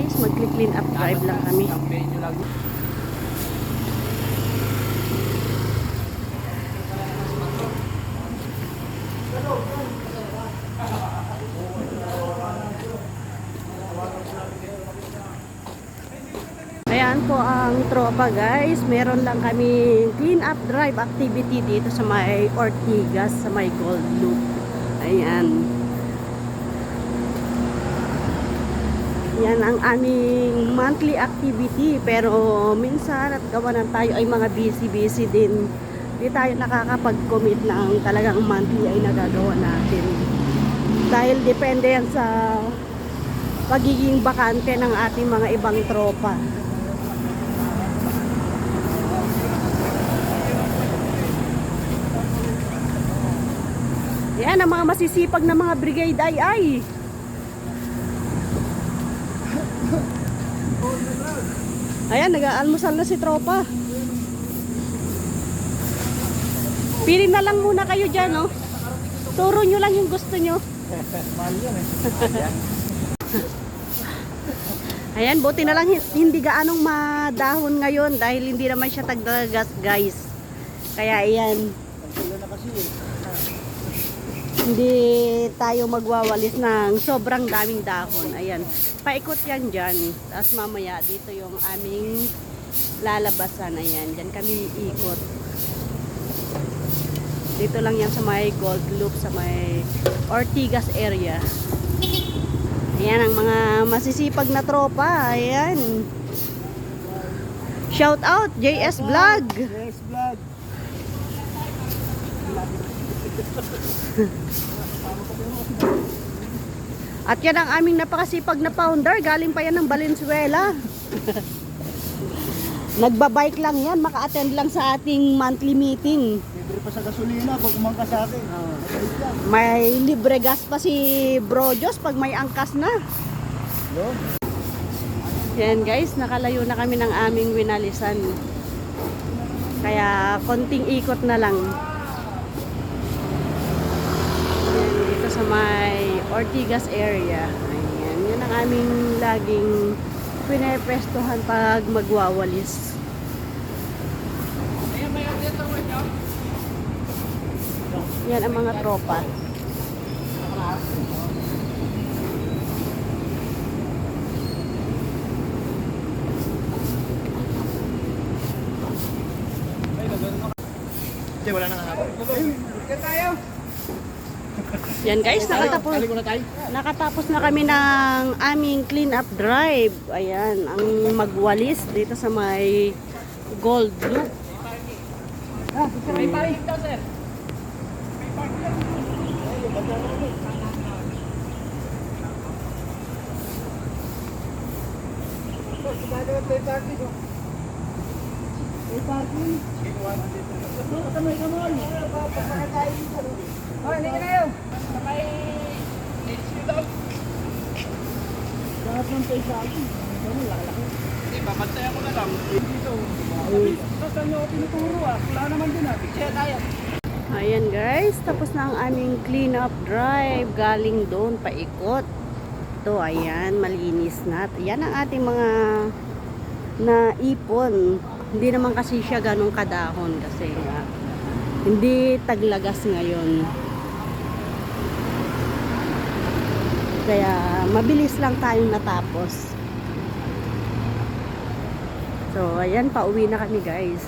guys, mag-clean up drive lang kami. Ayan po ang tropa guys, meron lang kami clean up drive activity dito sa may Ortigas, sa may Gold Loop. Ayan. Yan ang aming monthly activity, pero minsan at gawanan tayo ay mga busy din. Hindi tayo nakakapag-commit ng talagang monthly ay nagagawa natin. Dahil depende yan sa pagiging bakante ng ating mga ibang tropa. Yan ang mga masisipag na mga brigade ay. Ayan, nag-aalmusal na si tropa. Pili na lang muna kayo dyan, no? Turo nyo lang yung gusto nyo. Ayan, buti na lang hindi gaanong madahon ngayon dahil hindi naman siya tagdagas, guys. Kaya ayan. Hindi tayo magwawalis ng sobrang daming dahon. Ayan. Paikot yan dyan. Tapos mamaya dito yung aming lalabasan. Ayan. Dyan kami iikot. Dito lang yan sa may Gold Loop, sa may Ortigas area. Ayan ang mga masisipag na tropa. Ayan. Shout out JS Vlog. JS Vlog. At yan ang aming napakasipag na founder. Galing pa yan ng Valenzuela. Nagbabike lang yan. Maka-attend lang sa ating monthly meeting. Libre pa sa gasolina pag umangka sa akin. May libre gas pa si Bro Diyos pag may angkas na. Yan guys, nakalayo na kami ng aming winalisan. Kaya konting ikot na lang. Yan, dito sa may Ortigas area. Ayan, yan ang aming laging pineprestuhan pag magwawalis. Yan ang mga tropa. Wala nang hapon. Tayo. Yan guys, nakatapos na kami ng aming clean up drive. Ayan, ang magwalis dito sa may Gold Loop. May parking daw, sir. Hindi ka na yun. May HQ daw. Lahat ng pay sa akin. Hindi, babantay ako na lang. Dito. Saan nyo ako tinuturo ah? Wala naman din ah. Kaya tayo. Ayan guys, tapos na ang aming clean up drive. Galing doon, paikot. Ito, ayan, malinis na. Yan ang ating mga naipon. Hindi naman kasi siya ganong kadahon kasi hindi taglagas ngayon. Kaya mabilis lang tayong natapos. So ayan, pauwi na kami guys.